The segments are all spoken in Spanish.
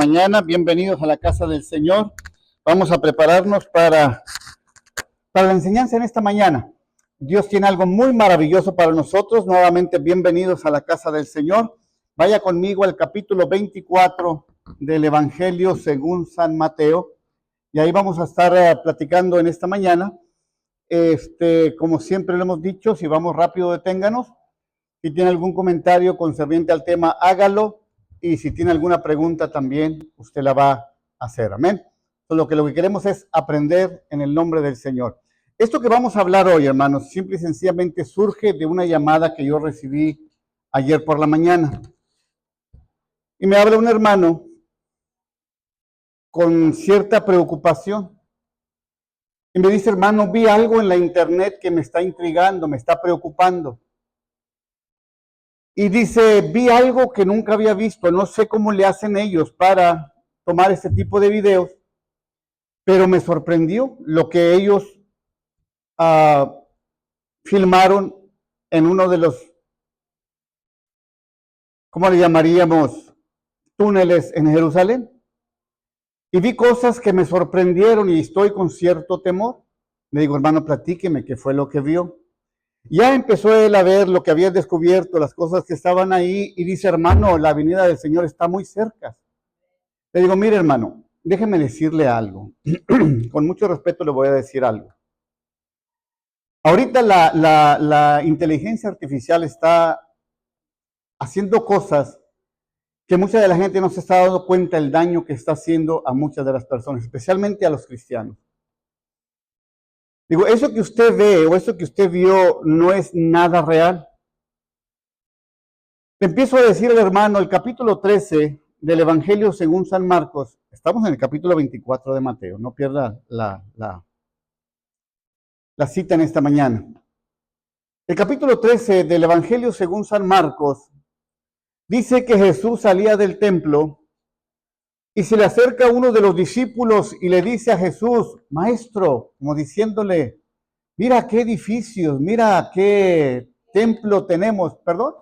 Mañana, bienvenidos a la casa del Señor. Vamos a prepararnos para la enseñanza en esta mañana. Dios tiene algo muy maravilloso para nosotros. Nuevamente, bienvenidos a la casa del Señor. Vaya conmigo al capítulo 24 del Evangelio según San Mateo. Y ahí vamos a estar platicando en esta mañana. Como siempre lo hemos dicho, si vamos rápido, deténganos. Si tiene algún comentario concerniente al tema, hágalo. Y si tiene alguna pregunta también, usted la va a hacer. Amén. Entonces, lo que queremos es aprender en el nombre del Señor. Esto que vamos a hablar hoy, hermanos, simple y sencillamente surge de una llamada que yo recibí ayer por la mañana. Y me habla un hermano con cierta preocupación. Y me dice, hermano, vi algo en la internet que me está intrigando, me está preocupando. Y dice, vi algo que nunca había visto, no sé cómo le hacen ellos para tomar este tipo de videos, pero me sorprendió lo que ellos filmaron en uno de los, ¿cómo le llamaríamos? Túneles en Jerusalén. Y vi cosas que me sorprendieron y estoy con cierto temor. Le digo, hermano, platíqueme qué fue lo que vio. Ya empezó él a ver lo que había descubierto, las cosas que estaban ahí, y dice, hermano, la venida del Señor está muy cerca. Le digo, mire, hermano, déjeme decirle algo. Con mucho respeto le voy a decir algo. Ahorita la inteligencia artificial está haciendo cosas que mucha de la gente no se está dando cuenta del daño que está haciendo a muchas de las personas, especialmente a los cristianos. Digo, eso que usted ve o eso que usted vio no es nada real. Le empiezo a decir al hermano, el capítulo 13 del Evangelio según San Marcos, estamos en el capítulo 24 de Mateo, no pierda la cita en esta mañana. El capítulo 13 del Evangelio según San Marcos dice que Jesús salía del templo y se le acerca uno de los discípulos y le dice a Jesús, maestro, como diciéndole, mira qué edificios, mira qué templo tenemos, perdón.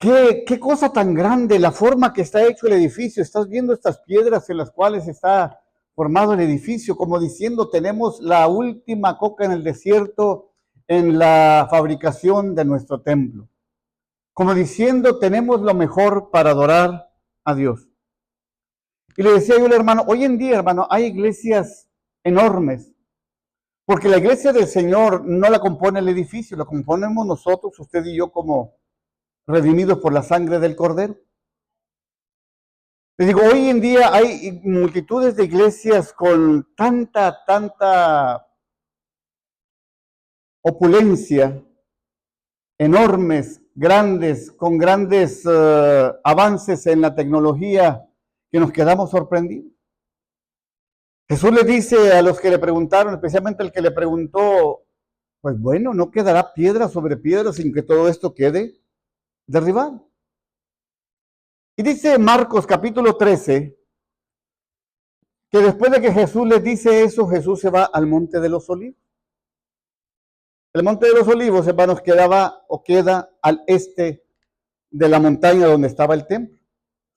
Qué cosa tan grande, la forma que está hecho el edificio. Estás viendo estas piedras en las cuales está formado el edificio, como diciendo, tenemos la última coca en el desierto en la fabricación de nuestro templo. Como diciendo, tenemos lo mejor para adorar a Dios. Y le decía yo al hermano, hoy en día, hermano, hay iglesias enormes, porque la iglesia del Señor no la compone el edificio, la componemos nosotros, usted y yo, como redimidos por la sangre del Cordero. Les digo, hoy en día hay multitudes de iglesias con tanta opulencia, enormes, grandes, con grandes avances en la tecnología, que nos quedamos sorprendidos. Jesús le dice a los que le preguntaron, especialmente al que le preguntó, pues bueno, no quedará piedra sobre piedra sin que todo esto quede derribado. Y dice Marcos capítulo 13, que después de que Jesús les dice eso, Jesús se va al Monte de los Olivos. El Monte de los Olivos, hermanos, queda al este de la montaña donde estaba el templo.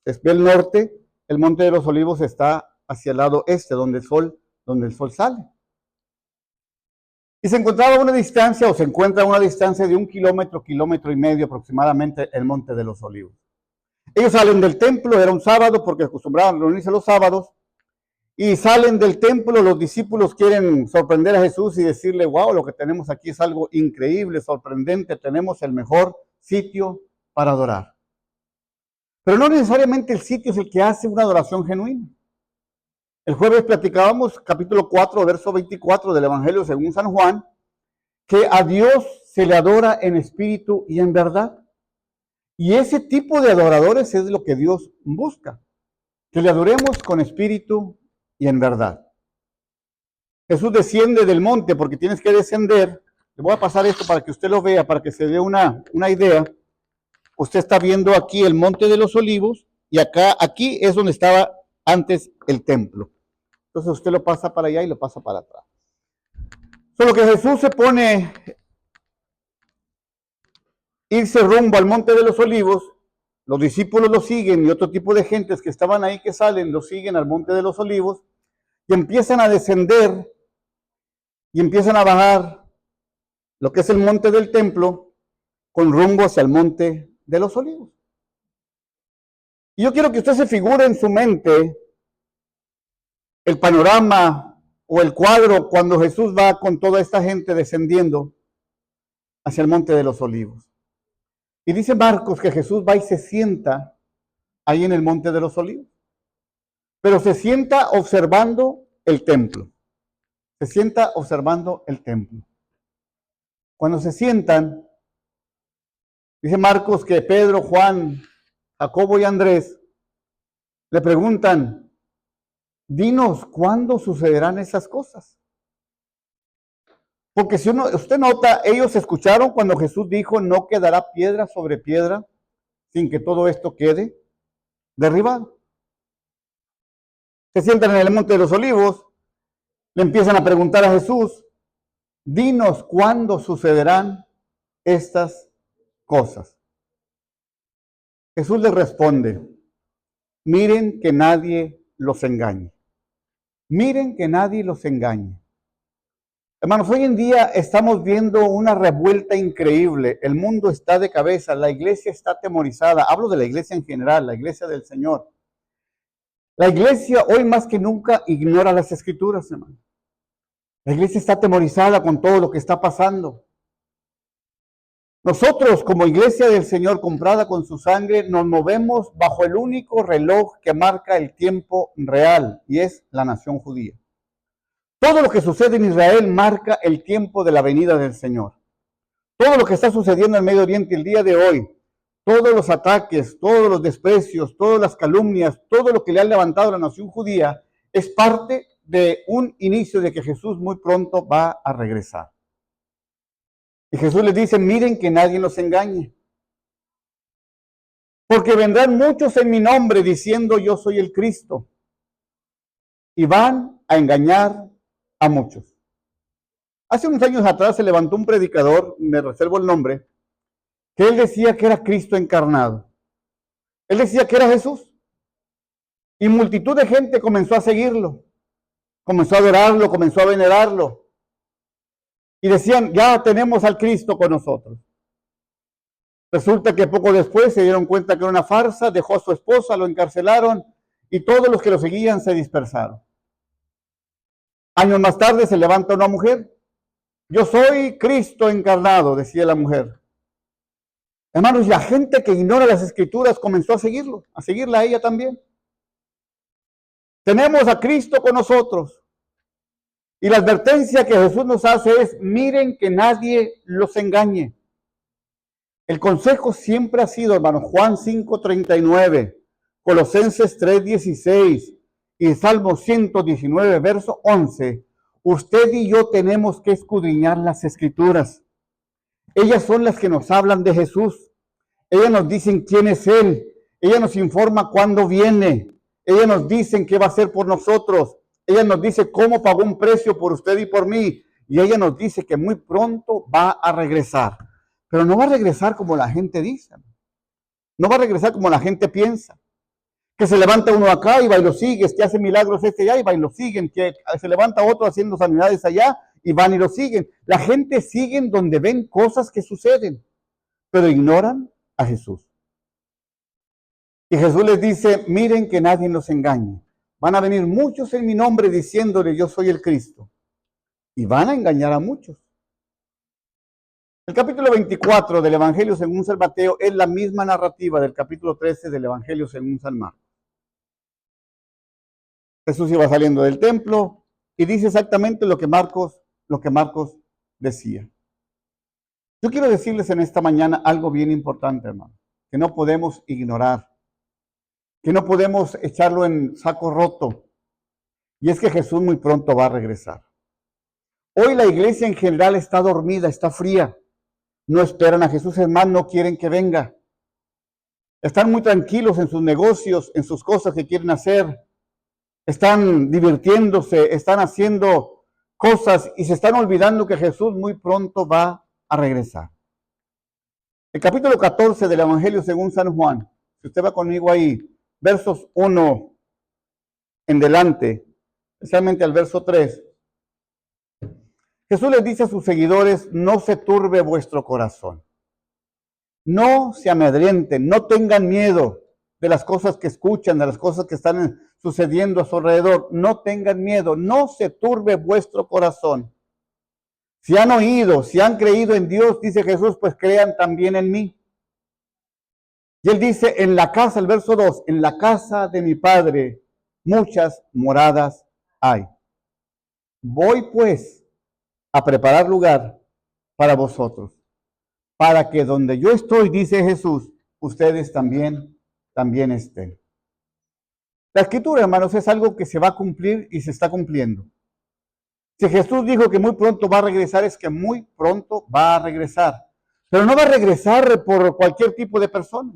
Desde el norte, el Monte de los Olivos está hacia el lado este, donde el sol sale. Y se encontraba a una distancia, o se encuentra a una distancia de 1 kilómetro, kilómetro y medio aproximadamente, el Monte de los Olivos. Ellos salen del templo, era un sábado porque acostumbraban reunirse los sábados, y salen del templo, los discípulos quieren sorprender a Jesús y decirle, wow, lo que tenemos aquí es algo increíble, sorprendente, tenemos el mejor sitio para adorar. Pero no necesariamente el sitio es el que hace una adoración genuina. El jueves platicábamos, capítulo 4, verso 24 del Evangelio según San Juan, que a Dios se le adora en espíritu y en verdad. Y ese tipo de adoradores es lo que Dios busca, que le adoremos con espíritu y en verdad. Jesús desciende del monte porque tienes que descender. Le voy a pasar esto para que usted lo vea, para que se dé una idea. Usted está viendo aquí el Monte de los Olivos y aquí es donde estaba antes el templo. Entonces usted lo pasa para allá y lo pasa para atrás. Solo que Jesús se pone irse rumbo al Monte de los Olivos los discípulos lo siguen y otro tipo de gentes que estaban ahí que salen, lo siguen al Monte de los Olivos y empiezan a descender y empiezan a bajar lo que es el monte del templo con rumbo hacia el Monte de los Olivos. Y yo quiero que usted se figure en su mente el panorama o el cuadro cuando Jesús va con toda esta gente descendiendo hacia el Monte de los Olivos. Y dice Marcos que Jesús va y se sienta ahí en el Monte de los Olivos. Pero se sienta observando el templo. Se sienta observando el templo. Cuando se sientan, dice Marcos que Pedro, Juan, Jacobo y Andrés le preguntan, dinos cuándo sucederán esas cosas. Porque si usted nota, ellos escucharon cuando Jesús dijo, no quedará piedra sobre piedra sin que todo esto quede derribado. Se sientan en el Monte de los Olivos, le empiezan a preguntar a Jesús, dinos cuándo sucederán estas cosas. Jesús les responde, miren que nadie los engañe. Miren que nadie los engañe. Hermanos, hoy en día estamos viendo una revuelta increíble. El mundo está de cabeza, la iglesia está atemorizada. Hablo de la iglesia en general, la iglesia del Señor. La iglesia hoy más que nunca ignora las escrituras, hermano. La iglesia está atemorizada con todo lo que está pasando. Nosotros, como iglesia del Señor comprada con su sangre, nos movemos bajo el único reloj que marca el tiempo real, y es la nación judía. Todo lo que sucede en Israel marca el tiempo de la venida del Señor. Todo lo que está sucediendo en Medio Oriente el día de hoy, todos los ataques, todos los desprecios, todas las calumnias, todo lo que le ha levantado la nación judía, es parte de un inicio de que Jesús muy pronto va a regresar. Y Jesús les dice, miren que nadie los engañe. Porque vendrán muchos en mi nombre diciendo yo soy el Cristo. Y van a engañar a muchos. Hace unos años atrás se levantó un predicador, me reservo el nombre, que él decía que era Cristo encarnado. Él decía que era Jesús. Y multitud de gente comenzó a seguirlo, comenzó a adorarlo, comenzó a venerarlo. Y decían, ya tenemos al Cristo con nosotros. Resulta que poco después se dieron cuenta que era una farsa, dejó a su esposa, lo encarcelaron y todos los que lo seguían se dispersaron. Años más tarde se levanta una mujer. Yo soy Cristo encarnado, decía la mujer. Hermanos, la gente que ignora las escrituras comenzó a seguirlo, a seguirla a ella también. Tenemos a Cristo con nosotros. Y la advertencia que Jesús nos hace es, miren que nadie los engañe. El consejo siempre ha sido, hermanos, Juan 5:39, Colosenses 3:16 y Salmo 119, verso 11. Usted y yo tenemos que escudriñar las escrituras. Ellas son las que nos hablan de Jesús. Ellas nos dicen quién es Él. Ella nos informa cuándo viene. Ellas nos dicen qué va a hacer por nosotros. Ella nos dice cómo pagó un precio por usted y por mí. Y ella nos dice que muy pronto va a regresar. Pero no va a regresar como la gente dice. No va a regresar como la gente piensa. Que se levanta uno acá y va y lo sigue, que hace milagros allá y va y lo siguen, que se levanta otro haciendo sanidades allá y van y lo siguen. La gente sigue donde ven cosas que suceden, pero ignoran a Jesús. Y Jesús les dice, miren que nadie los engañe. Van a venir muchos en mi nombre diciéndole yo soy el Cristo. Y van a engañar a muchos. El capítulo 24 del Evangelio según San Mateo es la misma narrativa del capítulo 13 del Evangelio según San Marcos. Jesús iba saliendo del templo y dice exactamente lo que Marcos decía. Yo quiero decirles en esta mañana algo bien importante, hermano, que no podemos ignorar, que no podemos echarlo en saco roto, y es que Jesús muy pronto va a regresar. Hoy la iglesia en general está dormida, está fría, no esperan a Jesús, es más, no quieren que venga. Están muy tranquilos en sus negocios, en sus cosas que quieren hacer. Están divirtiéndose, están haciendo cosas y se están olvidando que Jesús muy pronto va a regresar. El capítulo 14 del Evangelio según San Juan, si Si usted va conmigo ahí, versos 1 en delante, especialmente al verso 3, Jesús les dice a sus seguidores, no se turbe vuestro corazón. No se amedrenten, no tengan miedo de las cosas que escuchan, de las cosas que están sucediendo a su alrededor. No tengan miedo, no se turbe vuestro corazón. Si han oído, si han creído en Dios, dice Jesús, pues crean también en mí. Y él dice, en la casa, el verso 2, en la casa de mi Padre muchas moradas hay. Voy pues a preparar lugar para vosotros, para que donde yo estoy, dice Jesús, ustedes también estén. La escritura, hermanos, es algo que se va a cumplir y se está cumpliendo. Si Jesús dijo que muy pronto va a regresar, es que muy pronto va a regresar. Pero no va a regresar por cualquier tipo de persona.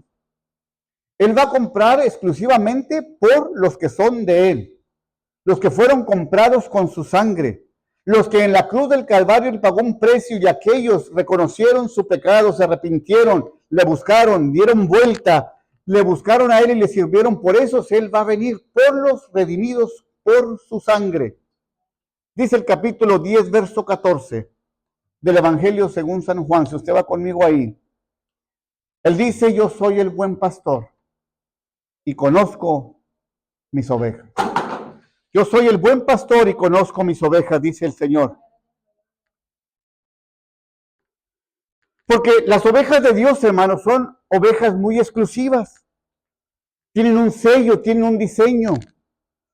Él va a comprar exclusivamente por los que son de Él, los que fueron comprados con su sangre, los que en la cruz del Calvario Él pagó un precio y aquellos reconocieron su pecado, se arrepintieron, le buscaron, dieron vuelta, le buscaron a Él y le sirvieron. Por eso Él va a venir por los redimidos por su sangre. Dice el capítulo 10, verso 14 del Evangelio según San Juan. Si usted va conmigo ahí, Él dice, yo soy el buen pastor y conozco mis ovejas. Yo soy el buen pastor y conozco mis ovejas, dice el Señor. Porque las ovejas de Dios, hermanos, son ovejas muy exclusivas. Tienen un sello, tienen un diseño.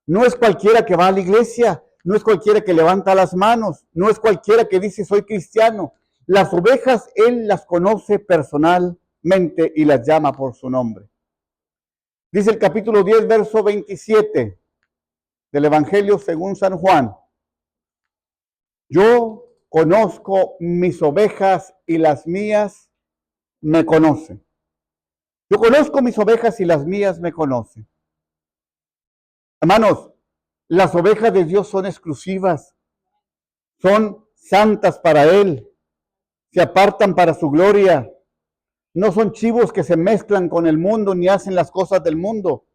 No es cualquiera que va a la iglesia, no es cualquiera que levanta las manos, no es cualquiera que dice soy cristiano. Las ovejas Él las conoce personalmente y las llama por su nombre. Dice el capítulo 10, verso 27 del Evangelio según San Juan. Yo conozco mis ovejas y las mías me conocen. Yo conozco mis ovejas y las mías me conocen. Hermanos, las ovejas de Dios son exclusivas, son santas para Él, se apartan para su gloria. No son chivos que se mezclan con el mundo ni hacen las cosas del mundo.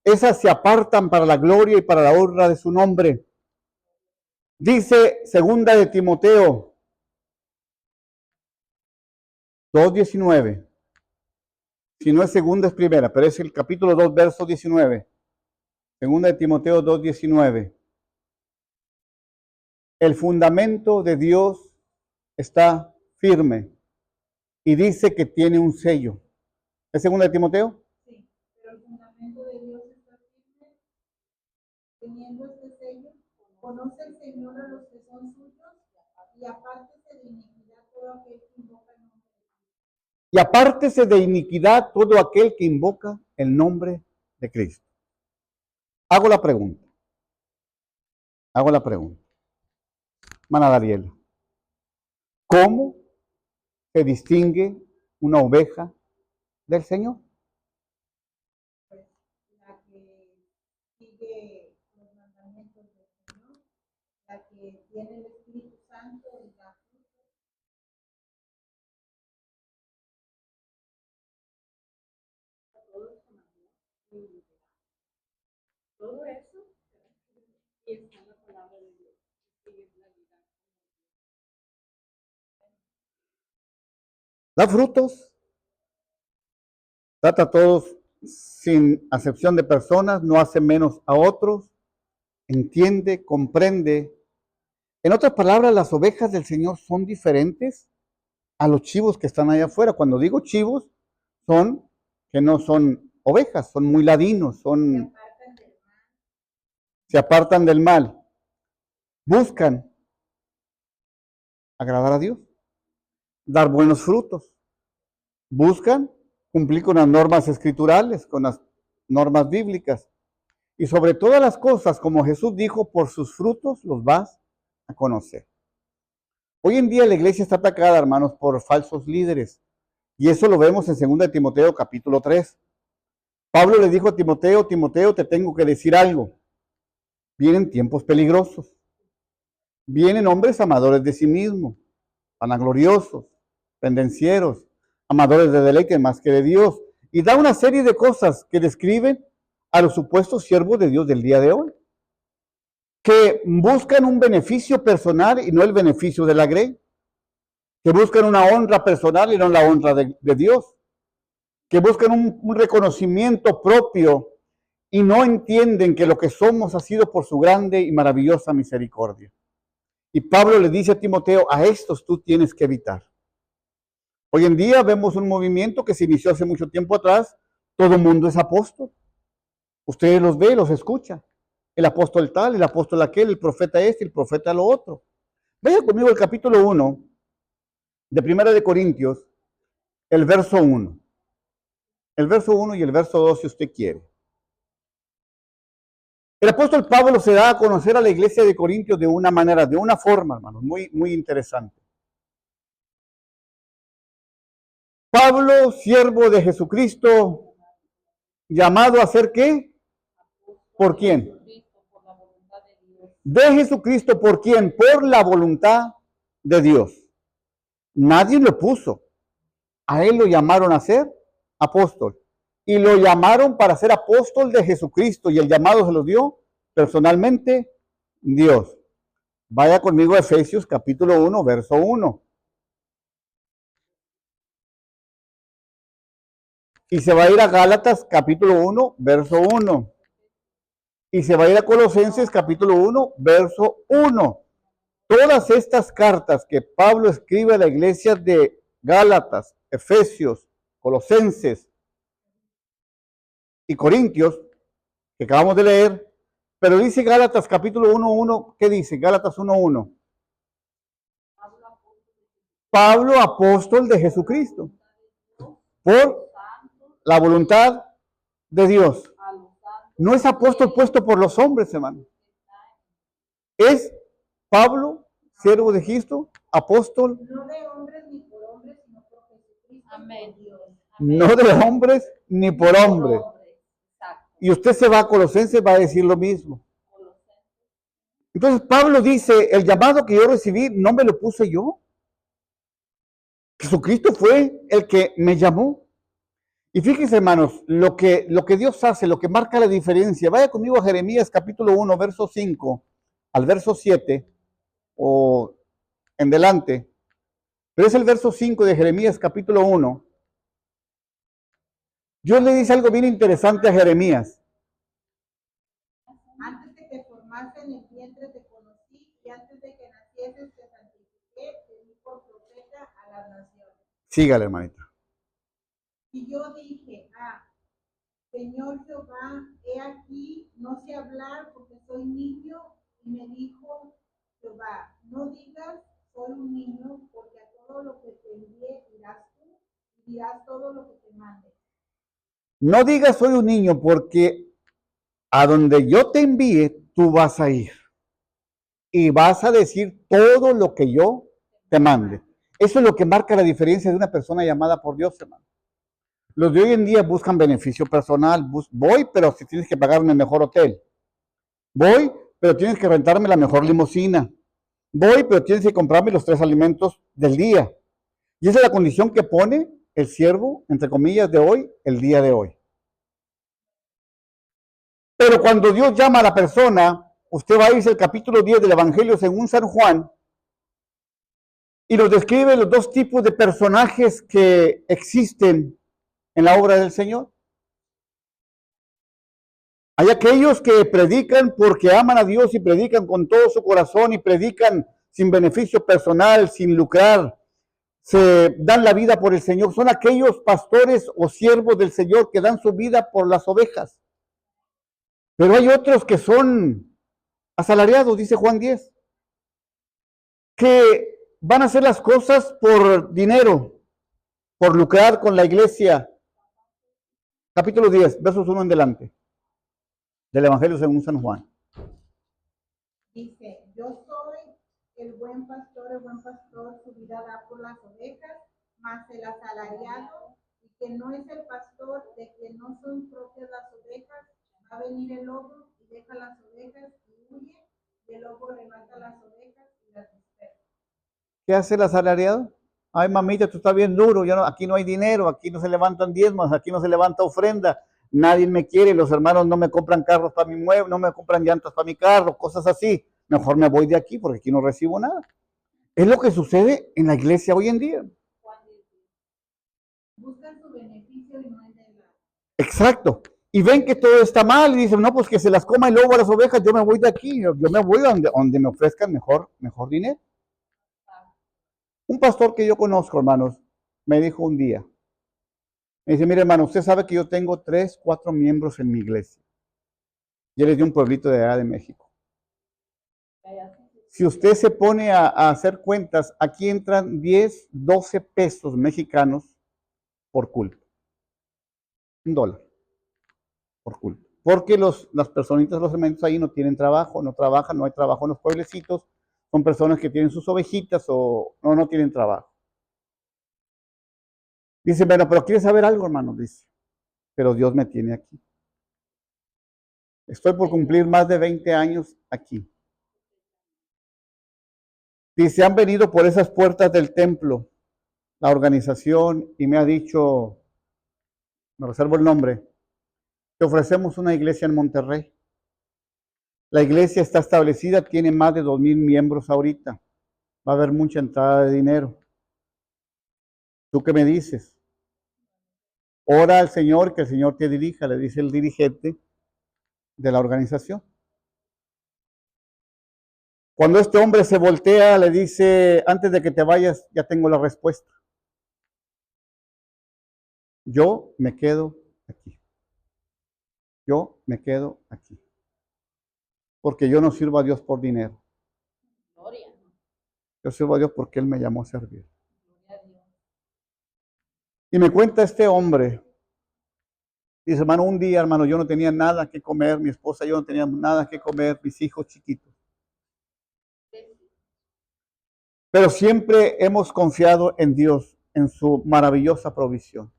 Esas se apartan para la gloria y para la honra de su nombre. Dice segunda de Timoteo 2:19. Si no es segunda, es primera, pero es el capítulo 2, verso 19. Segunda de Timoteo 2:19. El fundamento de Dios está firme y dice que tiene un sello. ¿Es segunda de Timoteo? Sí, pero el fundamento de Dios está firme, teniendo este sello. Conoce el Señor a los que son suyos y apártese de iniquidad todo aquel que invoca el nombre de Cristo. Y apártese de iniquidad todo aquel que invoca el nombre de Cristo. Hago la pregunta. Hermana Dariela, ¿cómo se distingue una oveja del Señor? Pues la que sigue los mandamientos del Señor, la que tiene el Espíritu Santo y la fruta. Todo eso y está en la palabra de Dios. Da frutos, trata a todos sin acepción de personas, no hace menos a otros, entiende, comprende. En otras palabras, las ovejas del Señor son diferentes a los chivos que están allá afuera. Cuando digo chivos, son que no son ovejas, son muy ladinos, se apartan del mal, buscan agradar a Dios, dar buenos frutos, buscan cumplir con las normas escriturales, con las normas bíblicas. Y sobre todas las cosas, como Jesús dijo, por sus frutos los vas a conocer. Hoy en día la iglesia está atacada, hermanos, por falsos líderes. Y eso lo vemos en 2 de Timoteo capítulo 3. Pablo le dijo a Timoteo, Timoteo, te tengo que decir algo. Vienen tiempos peligrosos. Vienen hombres amadores de sí mismos, vanagloriosos, pendencieros, amadores de deleite más que de Dios. Y da una serie de cosas que describen a los supuestos siervos de Dios del día de hoy, que buscan un beneficio personal y no el beneficio de la grey, que buscan una honra personal y no la honra de Dios, que buscan un reconocimiento propio y no entienden que lo que somos ha sido por su grande y maravillosa misericordia. Y Pablo le dice a Timoteo, a estos tú tienes que evitar. Hoy en día vemos un movimiento que se inició hace mucho tiempo atrás, todo el mundo es apóstol. Ustedes los ven, los escuchan. El apóstol tal, el apóstol aquel, el profeta este, el profeta lo otro. Vaya conmigo al capítulo 1 de Primera de Corintios, el verso 1. El verso 1 y el verso 2 si usted quiere. El apóstol Pablo se da a conocer a la iglesia de Corintios de una manera, de una forma, hermanos, muy interesante. Pablo, siervo de Jesucristo, llamado a ser ¿qué? ¿Por quién? De Jesucristo, ¿por quién? Por la voluntad de Dios. Nadie lo puso. A él lo llamaron a ser apóstol. Y lo llamaron para ser apóstol de Jesucristo. Y el llamado se lo dio personalmente Dios. Vaya conmigo a Efesios capítulo 1, verso 1. Y se va a ir a Gálatas capítulo 1, verso 1. Y se va a ir a Colosenses capítulo 1, verso 1. Todas estas cartas que Pablo escribe a la iglesia de Gálatas, Efesios, Colosenses y Corintios, que acabamos de leer, pero dice Gálatas capítulo 1:1, ¿qué dice? Gálatas 1:1. Pablo, apóstol de Jesucristo, por la voluntad de Dios. No es apóstol puesto por los hombres, hermano. Es Pablo, siervo de Cristo, apóstol. No de hombres ni por hombres, sino por Jesucristo. Amén. No de hombres ni por hombres. Y usted se va a Colosenses, va a decir lo mismo. Entonces Pablo dice, el llamado que yo recibí no me lo puse yo. Jesucristo fue el que me llamó. Y fíjense, hermanos, lo que Dios hace, lo que marca la diferencia. Vaya conmigo a Jeremías capítulo 1, verso 5 al verso 7 o en delante. Pero es el verso 5 de Jeremías capítulo 1. Dios le dice algo bien interesante a Jeremías. Antes de que formase en el vientre te conocí, y antes de que nacieses te santifiqué, te di por profeta a las naciones. Sígale, hermanita. Y yo dije, Señor Jehová, he aquí, no sé hablar porque soy niño. Y me dijo Jehová, no digas, soy un niño, porque a todo lo que te envíe irás tú, y dirás todo lo que te mande. No digas soy un niño, porque a donde yo te envíe, tú vas a ir. Y vas a decir todo lo que yo te mande. Eso es lo que marca la diferencia de una persona llamada por Dios, hermano. Los de hoy en día buscan beneficio personal. Voy, pero si tienes que pagarme el mejor hotel. Voy, pero tienes que rentarme la mejor limusina. Voy, pero tienes que comprarme los 3 alimentos del día. Y esa es la condición que pone el siervo, entre comillas, de hoy, el día de hoy. Pero cuando Dios llama a la persona, usted va a irse al capítulo 10 del Evangelio según San Juan, y nos describe los 2 tipos de personajes que existen en la obra del Señor. Hay aquellos que predican porque aman a Dios y predican con todo su corazón y predican sin beneficio personal, sin lucrar, se dan la vida por el Señor. Son aquellos pastores o siervos del Señor que dan su vida por las ovejas. Pero hay otros que son asalariados, dice Juan 10, que van a hacer las cosas por dinero, por lucrar con la iglesia. Capítulo 10, versos 1 en delante, del Evangelio según San Juan. Dice, yo soy el buen pastor su vida da por las ovejas, mas el asalariado, y que no es el pastor, de quien no son propias las ovejas, va a venir el lobo y deja las ovejas y huye, y el lobo arrebata las ovejas y las dispersa. ¿Qué hace el asalariado? Ay, mamita, tú estás bien duro, aquí no hay dinero, aquí no se levantan diezmos, aquí no se levanta ofrenda, nadie me quiere, los hermanos no me compran carros para mi mueble, no me compran llantas para mi carro, cosas así. Mejor me voy de aquí porque aquí no recibo nada. Es lo que sucede en la iglesia hoy en día. Buscan su beneficio y no el de la... Exacto. Y ven que todo está mal y dicen, no, pues que se las coma el lobo a las ovejas, yo me voy de aquí, yo me voy donde me ofrezcan mejor dinero. Un pastor que yo conozco, hermanos, me dijo un día, me dice, mire hermano, usted sabe que yo tengo 3, 4 miembros en mi iglesia. Y él es de un pueblito de allá de México. Si usted se pone a hacer cuentas, aquí entran 10, 12 pesos mexicanos por culto. $1 por culto. Porque las personitas, los elementos ahí no tienen trabajo, no trabajan, no hay trabajo en los pueblecitos. Son personas que tienen sus ovejitas o no tienen trabajo. Dice, bueno, pero ¿quieres saber algo, hermano? Dice, pero Dios me tiene aquí. Estoy por cumplir más de 20 años aquí. Dice, han venido por esas puertas del templo, la organización, y me ha dicho, me reservo el nombre, te ofrecemos una iglesia en Monterrey. La iglesia está establecida, tiene más de 2,000 miembros ahorita. Va a haber mucha entrada de dinero. ¿Tú qué me dices? Ora al Señor, que el Señor te dirija, le dice el dirigente de la organización. Cuando este hombre se voltea, le dice, antes de que te vayas, ya tengo la respuesta. Yo me quedo aquí. Yo me quedo aquí. Porque yo no sirvo a Dios por dinero. Yo sirvo a Dios porque Él me llamó a servir. Y me cuenta este hombre, dice, hermano, un día, hermano, yo no tenía nada que comer, mi esposa y yo no teníamos nada que comer, mis hijos chiquitos. Pero siempre hemos confiado en Dios, en su maravillosa provisión.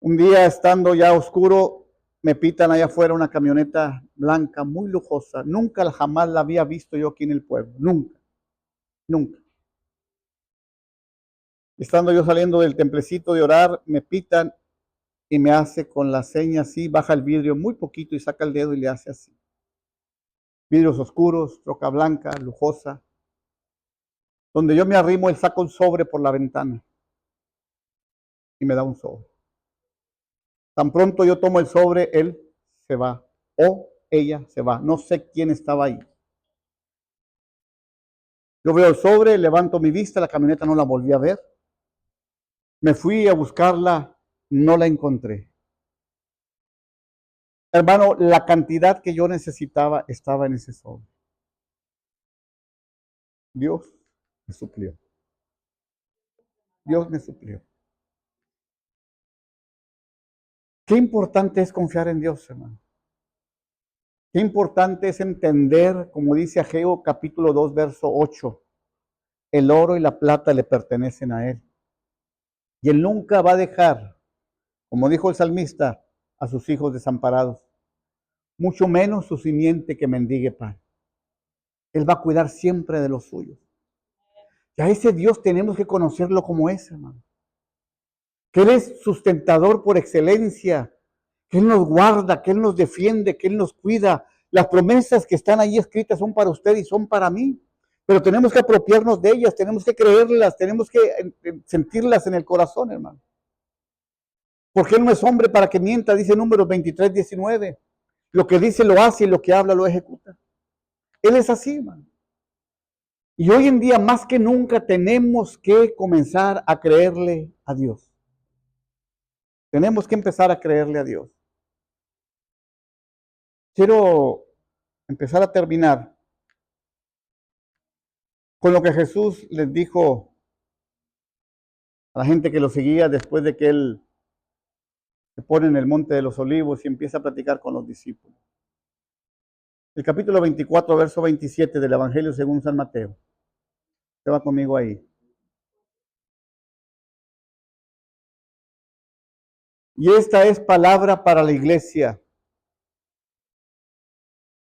Un día, estando ya oscuro, me pitan allá afuera una camioneta blanca muy lujosa. Nunca, jamás la había visto yo aquí en el pueblo. Nunca, nunca. Estando yo saliendo del templecito de orar, me pitan y me hace con la seña así, baja el vidrio muy poquito y saca el dedo y le hace así. Vidrios oscuros, troca blanca, lujosa. Donde yo me arrimo, él saca un sobre por la ventana y me da un sobre. Tan pronto yo tomo el sobre, él se va o ella se va. No sé quién estaba ahí. Yo veo el sobre, levanto mi vista, la camioneta no la volví a ver. Me fui a buscarla, no la encontré. Hermano, la cantidad que yo necesitaba estaba en ese sobre. Dios me suplió. Dios me suplió. Qué importante es confiar en Dios, hermano. Qué importante es entender, como dice Ageo capítulo 2, verso 8, el oro y la plata le pertenecen a Él. Y Él nunca va a dejar, como dijo el salmista, a sus hijos desamparados, mucho menos su simiente que mendigue pan. Él va a cuidar siempre de los suyos. Y a ese Dios tenemos que conocerlo como es, hermano. Que Él es sustentador por excelencia, que Él nos guarda, que Él nos defiende, que Él nos cuida. Las promesas que están ahí escritas son para usted y son para mí. Pero tenemos que apropiarnos de ellas, tenemos que creerlas, tenemos que sentirlas en el corazón, hermano. Porque Él no es hombre para que mienta, dice Números 23, 19. Lo que dice lo hace y lo que habla lo ejecuta. Él es así, hermano. Y hoy en día, más que nunca, tenemos que comenzar a creerle a Dios. Tenemos que empezar a creerle a Dios. Quiero empezar a terminar con lo que Jesús les dijo a la gente que lo seguía después de que Él se pone en el Monte de los Olivos y empieza a platicar con los discípulos. El capítulo 24, verso 27 del Evangelio según San Mateo. ¿Usted va conmigo ahí? Y esta es palabra para la iglesia.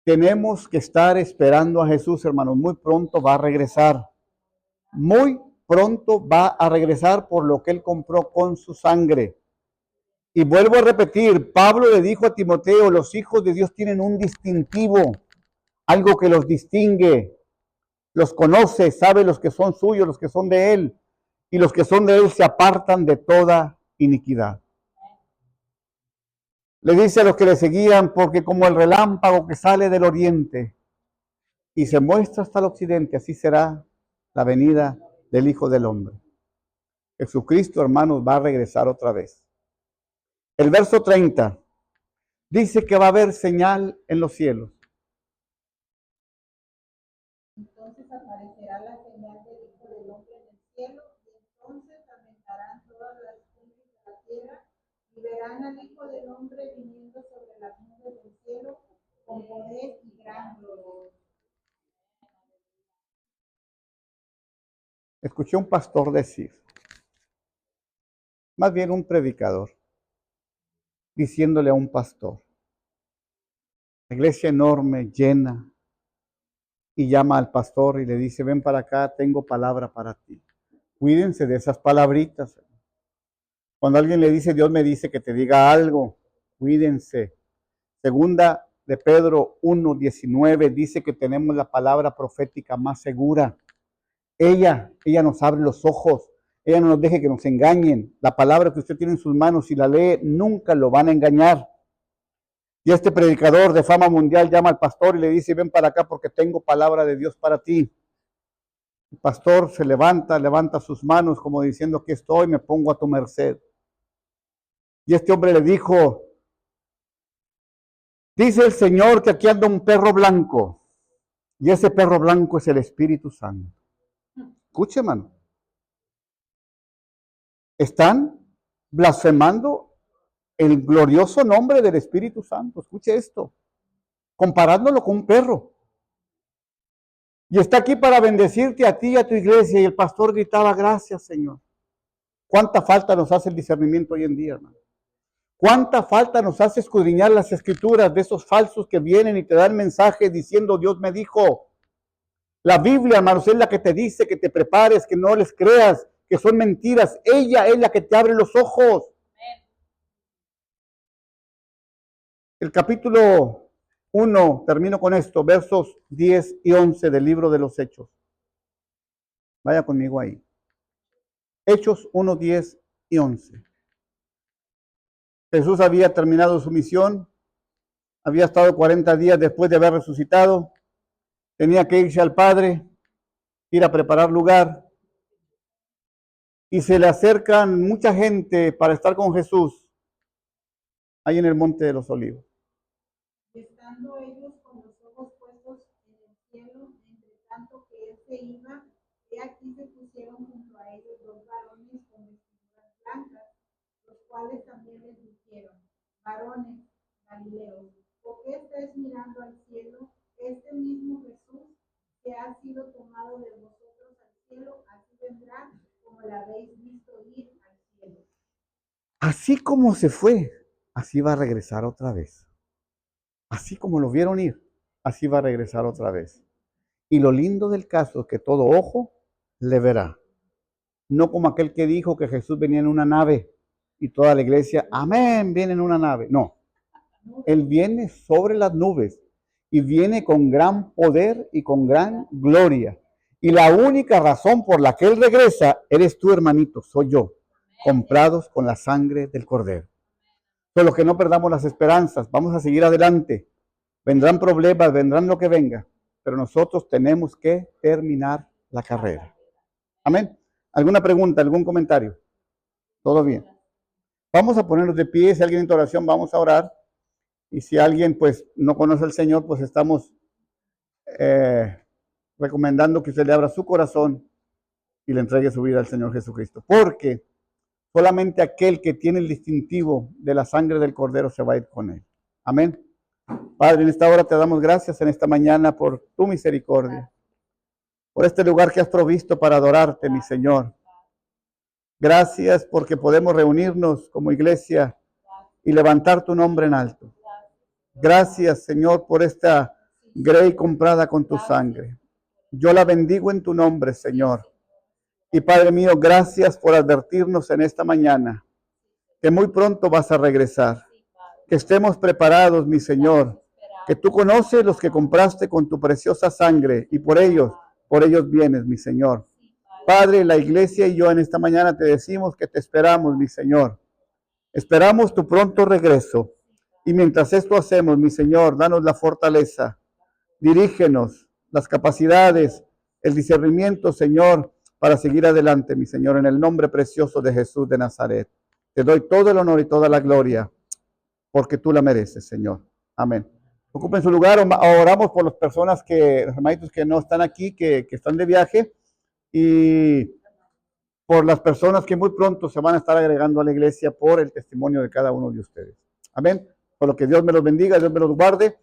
Tenemos que estar esperando a Jesús, hermanos. Muy pronto va a regresar. Muy pronto va a regresar por lo que él compró con su sangre. Y vuelvo a repetir, Pablo le dijo a Timoteo, los hijos de Dios tienen un distintivo, algo que los distingue, los conoce, sabe los que son suyos, los que son de él, y los que son de él se apartan de toda iniquidad. Le dice a los que le seguían, porque como el relámpago que sale del oriente y se muestra hasta el occidente, así será la venida del Hijo del Hombre. Jesucristo, hermanos, va a regresar otra vez. El verso 30 dice que va a haber señal en los cielos. Entonces aparecerá la señal del Hijo del Hombre en el cielo, y entonces lamentarán todas las cumbres de la tierra, y verán al Hijo del Hombre viniendo sobre las nubes del cielo con poder y gran gloria. Escuché un pastor decir, más bien un predicador, diciéndole a un pastor, la iglesia enorme, llena, y llama al pastor y le dice, ven para acá, tengo palabra para ti. Cuídense de esas palabritas. Cuando alguien le dice, Dios me dice que te diga algo, cuídense. Segunda de Pedro 1:19 dice que tenemos la palabra profética más segura. Ella nos abre los ojos. Ella no nos deje que nos engañen. La palabra que usted tiene en sus manos, si la lee, nunca lo van a engañar. Y este predicador de fama mundial llama al pastor y le dice, ven para acá porque tengo palabra de Dios para ti. El pastor se levanta sus manos como diciendo, aquí estoy, me pongo a tu merced. Y este hombre le dijo, dice el Señor que aquí anda un perro blanco. Y ese perro blanco es el Espíritu Santo. Escuche, hermano. Están blasfemando el glorioso nombre del Espíritu Santo. Escuche esto. Comparándolo con un perro. Y está aquí para bendecirte a ti y a tu iglesia. Y el pastor gritaba, gracias, Señor. ¿Cuánta falta nos hace el discernimiento hoy en día, hermano? ¿Cuánta falta nos hace escudriñar las escrituras de esos falsos que vienen y te dan mensajes diciendo, Dios me dijo? La Biblia, hermanos, es la que te dice que te prepares, que no les creas, que son mentiras. Ella es la que te abre los ojos. El capítulo 1, termino con esto, versos 10 y 11 del libro de los Hechos. Vaya conmigo ahí. Hechos 1, 10 y 11. Jesús había terminado su misión, había estado 40 días después de haber resucitado, tenía que irse al Padre, ir a preparar lugar, y se le acercan mucha gente para estar con Jesús ahí en el Monte de los Olivos. Y estando ellos con los ojos puestos en el cielo, entre tanto que él se iba, he aquí se pusieron junto a ellos dos varones con vestiduras blancas, los cuales también les dijeron, varones Galileos, ¿por qué estáis mirando al cielo? Este mismo Jesús que ha sido tomado de vosotros al cielo, así vendrá como la habéis visto ir al cielo. Así como se fue, así va a regresar otra vez. Así como lo vieron ir, así va a regresar otra vez. Y lo lindo del caso es que todo ojo le verá. No como aquel que dijo que Jesús venía en una nave y toda la iglesia, amén, viene en una nave. No, Él viene sobre las nubes y viene con gran poder y con gran gloria. Y la única razón por la que Él regresa, eres tú, hermanito, soy yo, comprados con la sangre del Cordero. Solo que no perdamos las esperanzas, vamos a seguir adelante. Vendrán problemas, vendrán lo que venga, pero nosotros tenemos que terminar la carrera. Amén. ¿Alguna pregunta, algún comentario? ¿Todo bien? Vamos a ponernos de pie, si alguien en oración, vamos a orar. Y si alguien pues no conoce al Señor, pues estamos recomendando que usted le abra su corazón y le entregue su vida al Señor Jesucristo. Porque solamente aquel que tiene el distintivo de la sangre del Cordero se va a ir con él. Amén. Padre, en esta hora te damos gracias en esta mañana por tu misericordia, por este lugar que has provisto para adorarte, mi Señor. Gracias porque podemos reunirnos como iglesia y levantar tu nombre en alto. Gracias, Señor, por esta grey comprada con tu sangre. Yo la bendigo en tu nombre, Señor. Y Padre mío, gracias por advertirnos en esta mañana que muy pronto vas a regresar. Que estemos preparados, mi Señor, que tú conoces los que compraste con tu preciosa sangre y por ellos vienes, mi Señor. Padre, la iglesia y yo en esta mañana te decimos que te esperamos, mi Señor. Esperamos tu pronto regreso. Y mientras esto hacemos, mi Señor, danos la fortaleza, dirígenos, las capacidades, el discernimiento, Señor, para seguir adelante, mi Señor, en el nombre precioso de Jesús de Nazaret. Te doy todo el honor y toda la gloria, porque tú la mereces, Señor. Amén. Ocupen su lugar, oramos por las personas los hermanitos que no están aquí, que están de viaje, y por las personas que muy pronto se van a estar agregando a la iglesia por el testimonio de cada uno de ustedes. Amén. Por lo que Dios me los bendiga, Dios me los guarde.